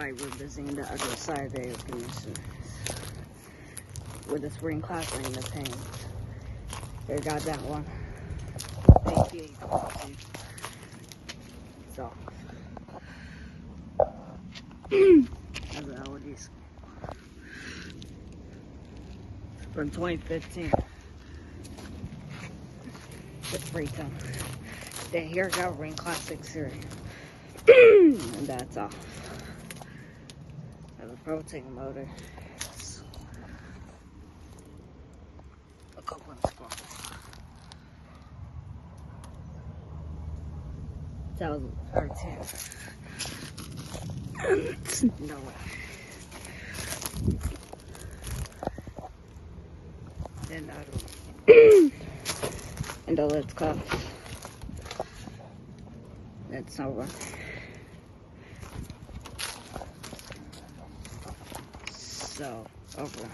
white we're busy in the other side of the air conditioner. With the spring class in the Payne. They got that one. PH14. So. That's an LED school. From 2015. The Freetown. Then here got Rheem Classic series. And that's all. Has a propane motor. A couple of sparks. 2013. No way. Then and the lid's cuff. That's over. So, over.